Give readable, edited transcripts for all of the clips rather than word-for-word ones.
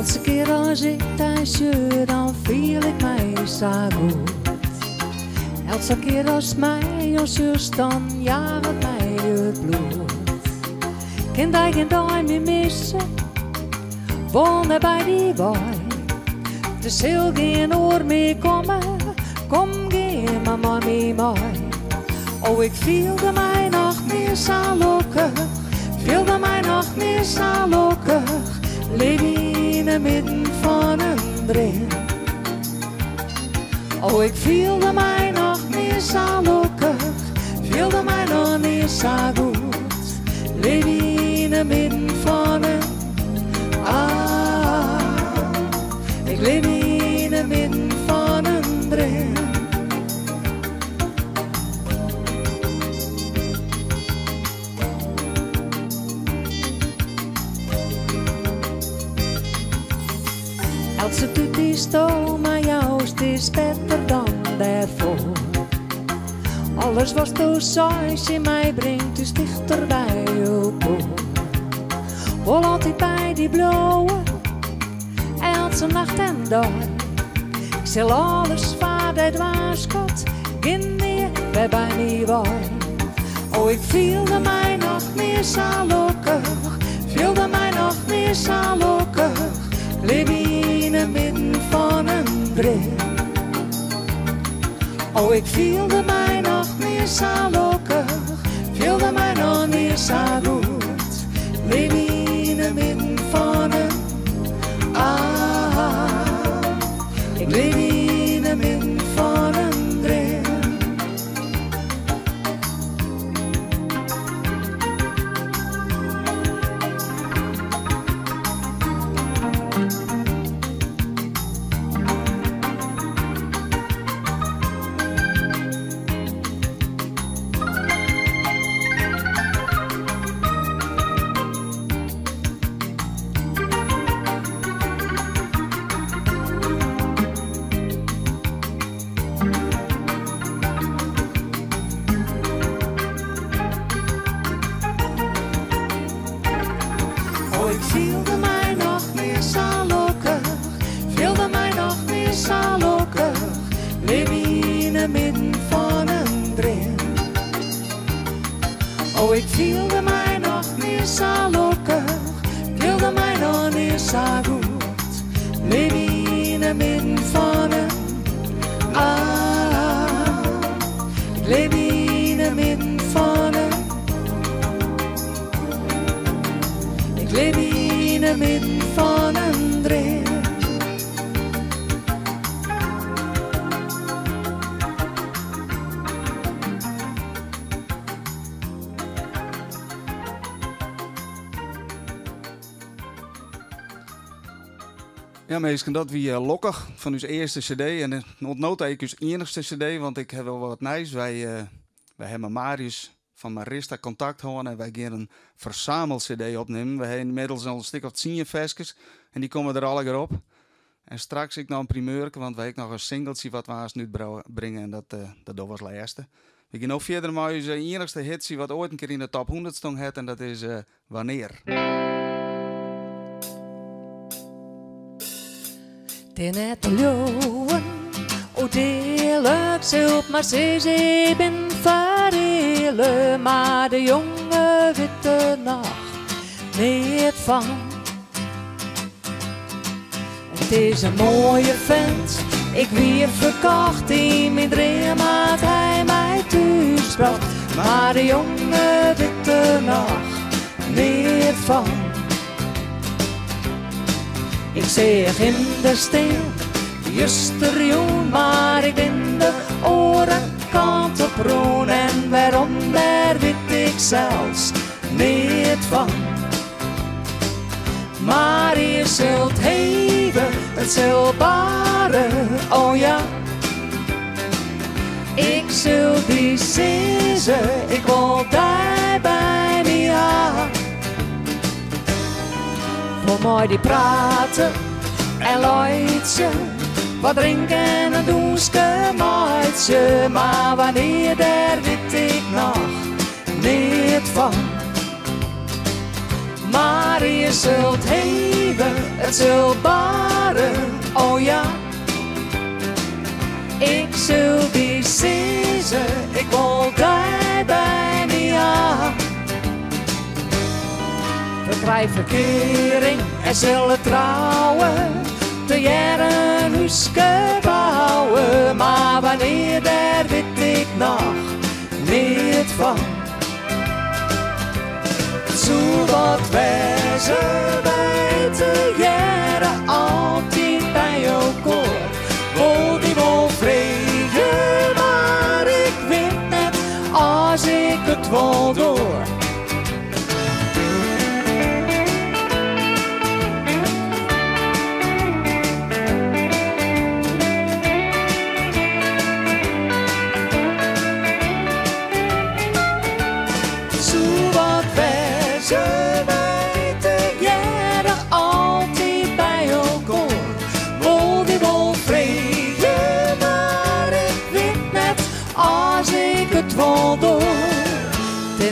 Elke keer als ik thuis zit, dan voel ik mij zo goed. Elke keer als mij als zus, dan jaagt het mij het bloed. Kind ik geen dag meer missen, wonen bij die boy. Er zal geen oor meer komen, kom geen mama mee mooi. Oh, ik voelde mij nog meer zo gelukkig, voelde mij nog meer zo gelukkig. Leef in het midden van een dream. Oh, ik voelde mij nog meer zo gelukkig, voelde mij nog meer zo goed. Leef in het midden van een ik leef in het midden van een dream. Elke doet die stoom, maar jouwst is beter dan daarvoor. Alles was zo saais in mij brengt dus dichter bij elkaar. Wol altijd bij die blauwe, elke nacht en dag. Ik zal alles waar dat waarschuwt, geen meer bij mij waar. Oh, ik voelde mij nog meer zo gelukkig, voelde mij nog meer zo gelukkig. Leef in het midden van een dream. Oh, ik voelde mij nog meer zo gelukkig, voelde mij nog meer zo goed. Leef in het midden van een ik leef in het midden van een dream. Ik voelde mij nog meer zo gelukkig, voelde mij nog meer zo gelukkig. Leef in het midden van een dream. Oh, ik voelde mij nog meer zo gelukkig, voelde mij nog meer zo goed. Leef in het midden van een ik leef in het midden van een ik leef in het midden van een dream. Ja, meestal dat wie lokkig van uw eerste cd. En ontnoot ik uw enigste cd, want ik heb wel wat nice. Wij hebben Marius van Marista contact houden en wij gaan een verzamel-cd opnemen. We hebben inmiddels al een stuk of 10 versjes en die komen er alle op. En straks ik nog een primeurke, want wij hebben nog een singeltje wat we haast nu brengen en dat was de eerste. We gaan ook verder met onze enigste hitje wat ooit een keer in de top 100 stond had en dat is Wanneer. Den het leeuwen, o deelig zult maar ze ben verhelen, maar de jonge witte nacht niet van. Het is een mooie vent, ik weer verkocht in mijn dream had hij mij thuis bracht, maar de jonge witte nacht niet van. Ik zeg in de stil, justerjoen, maar ik ben de oren kant op roen. En waarom, daar weet ik zelfs niet van. Maar je zult hebben, het zult baren, oh ja. Ik zul die zezen, ik wil daar bij me aan. Voor mij die praten en luidje, wat drinken en een douche maatje. Maar wanneer, daar weet ik nog niet van. Maar je zult heen, leven, het zal baren, oh ja. Ik zul die zezen, ik wil daar bij me aan. We krijgen verkering en zullen trouwen, te jaren huske bouwen. Maar wanneer, daar weet ik nog niet van. Zo wat wezen wij te jaren altijd bij elkaar. Wil die wel vrede, maar ik weet net als ik het wel door.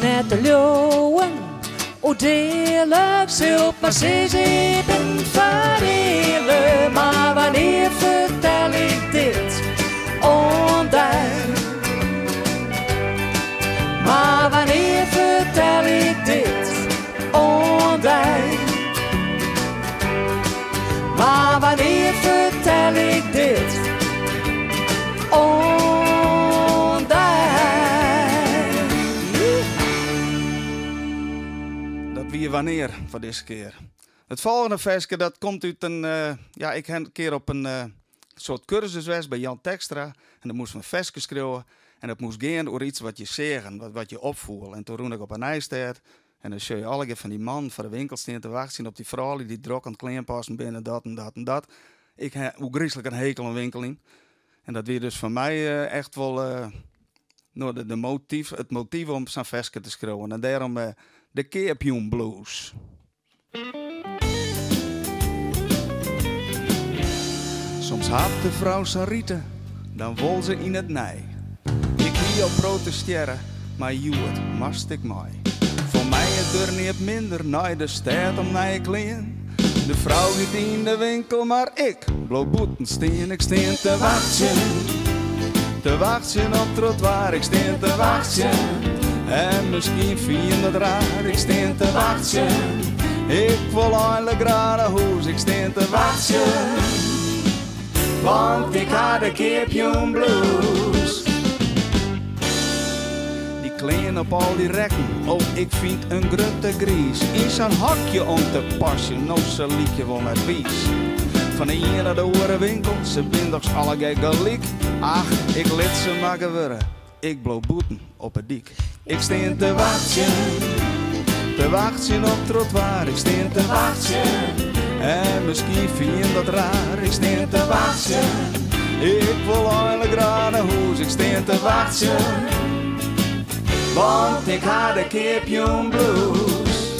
Net de leeuwen, o deerlijk zult maar zes even verdelen. Maar wanneer vertel ik dit onduidelijk? Maar wanneer vertel ik dit onduidelijk? Maar wanneer vertel ik dit onduidelijk? Wanneer voor deze keer. Het volgende versje dat komt uit een, ja, ik heb een keer op een soort cursus geweest bij Jan Tekstra en dan moest een versje schreeuwen en dat moest gaan over iets wat je zeggen, wat je opvoelt. En toen roen ik op een ijstijd en dan zie je alle van die man voor de winkel staan te wachten op die vrouw die druk aan het kleinpassen binnen dat en dat en dat. Ik heb hoe griezelig een hekel aan winkeling en dat weer dus voor mij echt wel het motief om zo'n versje te schreeuwen en daarom de Keerpioen Blues. Soms had de vrouw Sarita, dan wol ze in het nij. Ik hier op protesteren, maar Joet mast ik mij. Voor mij het er niet minder, naar de stad om naar je kleren. De vrouw zit in de winkel, maar ik blow boeten steen. Ik steen te wachten op trottoir, ik steen te wachten. En misschien vind je het raar, ik steen te wachten. Ik wil eigenlijk graag naar huis, ik steen te wachten. Want ik had de Keerpioen Blues. Die klein op al die rekken, oh ik vind een grote gries. In zo'n hakje om te passen, nou ze liet je wel net wies. Van de ene naar de andere winkel, ze bindogs alle gelijk. Ach, ik liet ze maar gewurren, ik blow boeten op het dik. Ik steen te wachten op trottoir, ik steen te wachten. En misschien vind je dat raar, ik steen te wachten. Ik wil eigenlijk graag naar huis, ik steen te wachten. Want ik had de Keerpioen Blues.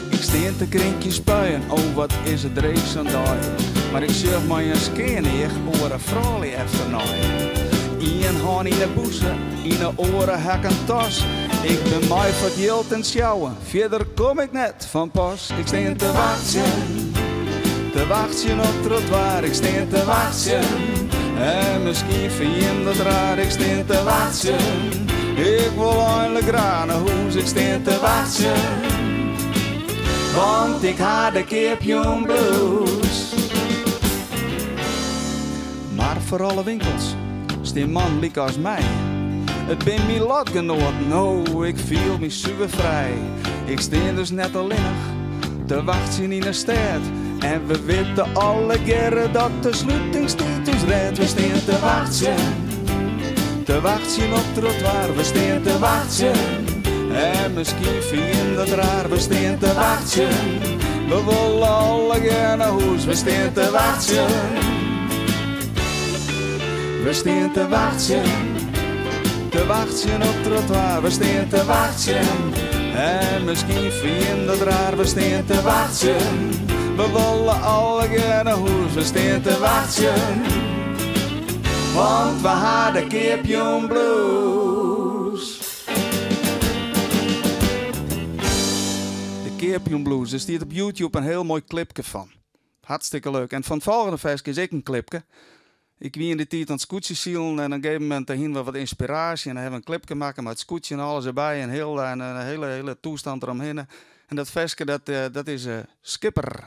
Ik steen te krinkje spuien, oh wat is het reeds zo'n dag. Maar ik zeg maar een skeer over een vrouwlie even naaien. Een hand in de boezem, in de oren hak een tas. Ik ben mij verdeeld en sjouwen, verder kom ik net van pas. Ik steen te wachten op trottoir, ik steen te wachten. En misschien vind je dat raar, ik steen te wachten. Ik wil eigenlijk graag naar huis, ik steen te wachten. Want ik had de Keerpioen Blues. Maar voor alle winkels, steen man liek als mij. Het ben mijn lotgenoot, nou, ik viel me super vrij. Ik steen dus net alleenig te wachten in de stad. En we weten alle keren dat de sluitingstijd ons redt. We steen te wachten op trottoir, we steen te wachten. En misschien vind je dat raar, we steen te wachten. We willen alle gaan naar huis, we steen te wachten. We steen te wachten op trottoir, we steen te wachten. En misschien vind je dat raar, we steen te wachten. We willen alle gaan naar huis, we steen te wachten. Want we hadden Keerpioen Blues. De Scorpion Blues. Er staat op YouTube een heel mooi clipje van. Hartstikke leuk. En van het volgende feestje is ik een clipje. Ik wie in de tijd aan het scootje zielen en op een gegeven moment hebben we wat inspiratie. En dan hebben we een clipje maken met het scootje en alles erbij. En een hele toestand eromheen. En dat feestje dat is Skipper.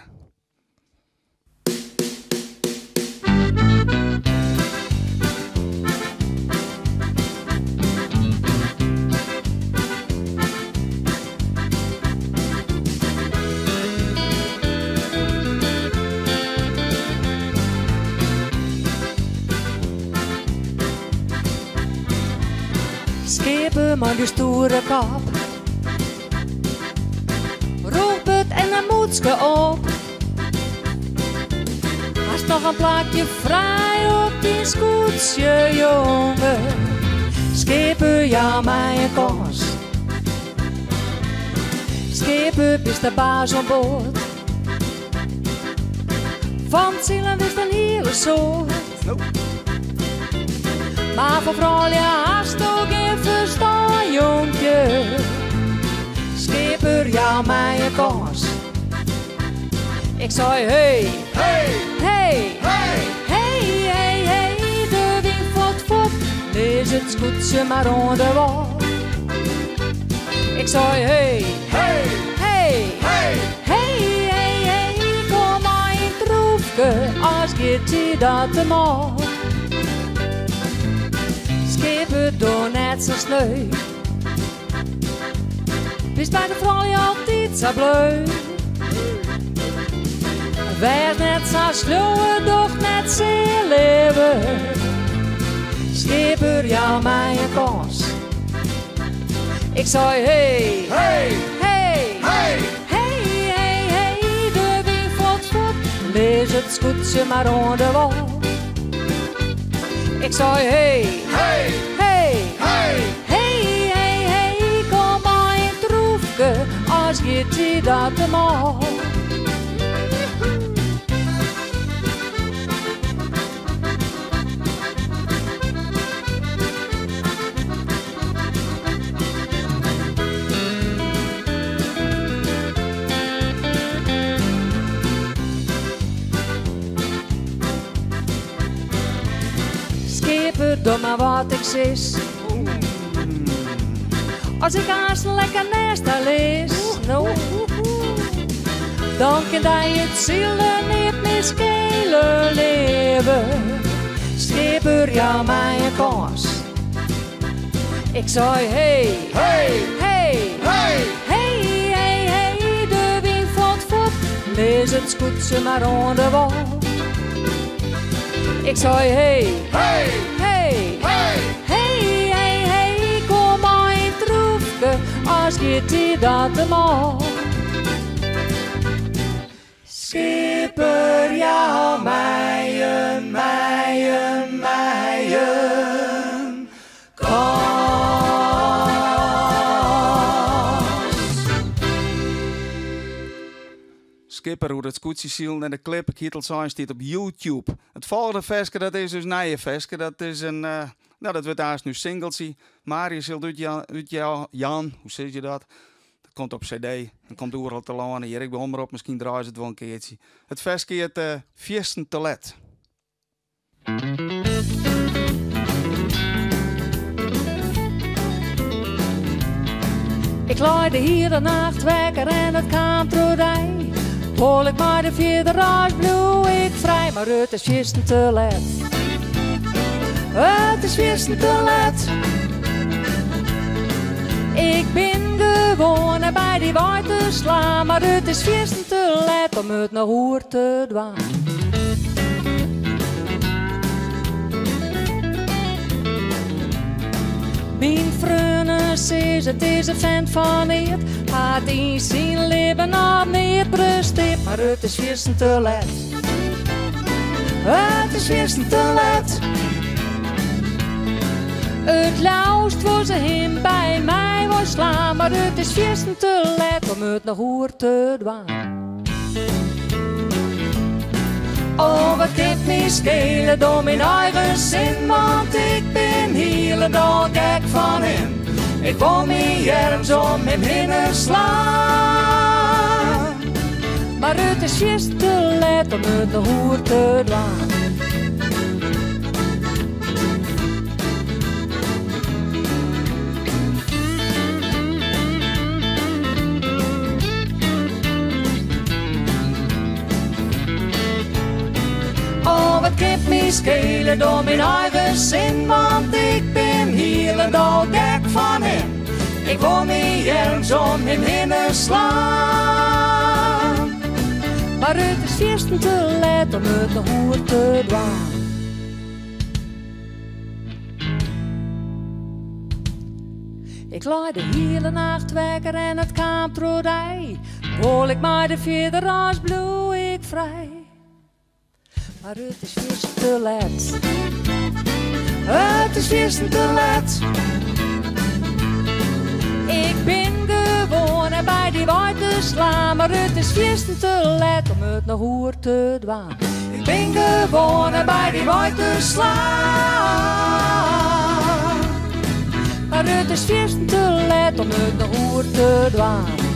Schepen met de stoere kop, roept het en een moedske op. Als nog een plakje vrij op die scootje, jongen, schepen jou mij een kans. Schepen is de baas aan boord, van zielen is een hele soort. Maar voor vrouwen haast ook in verstaan, jonkje. Schipper, jou mij een kans. Ik zei hey, hey, hey, hey, hey, hey, hey. De wind voort, lees het scootje maar onder wal. Ik zei hey, hey, hey, hey, hey, hey, hey. Kom maar in het roefke, als je dat te mal. Schepen door net zo sneu. Wees bij de vrouw je altijd zo bleu. Wees net zo sluwe, doch net zo leven. Schepen jou mij een kans. Ik zei hey, hey, hey, hey, hey, hey, hey. De wind voort, lees het scootje maar onder wal. Ik zei hey, hey, hey, hey, hey, hey, hey. Kom maar in het roefke, als je dat te mal. Doe maar wat ik zis. Als ik haast lekker nesta lees, dan kan hij het zielen niet meer schelen leven. Schipper, jou mij een kans. Ik zei hey, hey, hey, hey, hey, hey, hey. De wind voort, lees het scootje maar onder wal. Ik zei hey, hey, hey, hey, hey, hey, hey. Kom maar in het roefke, als je dat te mal. Schipper, jou mijen, mijen, mijen, kans. Skipper, hoe dat scootje zielen en de clip Kittel zijn staat op YouTube. Het volgende versje, dat is dus een nieuwe versje. Dat is een, dat wordt haast nu singeltje. Marius zult uit Jan, hoe zeg je dat? Dat komt op cd, dat komt overal te landen. Hier, ik ben omroep, misschien draaien ze het wel een keertje. Het versje heet Fiesten te let. Ik laaide hier de nachtwekker en het kwam terug. Hol ik maar de vierde raas, bloe ik vrij, maar het is viesten te let. Het is viesten te let. Ik ben gewoon bij die waai te slaan, maar het is viesten te let om het naar hoer te dwaan. Mijn vrienden zegt het is een vent van het. Had in zijn leven nog niet presteert, maar het is viesten te let. Het is viesten te let. Het laust voor ze hem bij mij was slaan, maar het is viesten te let om het naar hoer te dwaan. Oh, wat dit me schelen door mijn eigen zin, want ik ben helemaal gek van hem. Ik wil me ergens om hem heen slaan. het is juist te laat om uit de hoer te dwaan. Oh, wat kent me schelen door mijn eigen zin, want ik ben helemaal gek van hem. Ik wil me ergens om hem heen slaan. Maar het is eerst te laat om uit de hoer te dwaan. Ik lag de hele nacht wekker en het kwam troedij. Hol ik maar de vierde als bloe ik vrij. Maar het is eerst te laat. Het is eerst te laat. Ik ben gewoon bij die waai te slaan, maar het is eerst te laat om uit de hoer te dwaan. Ik ben gewoon bij die waai te slaan, maar het is eerst te laat om uit de hoer te dwaan.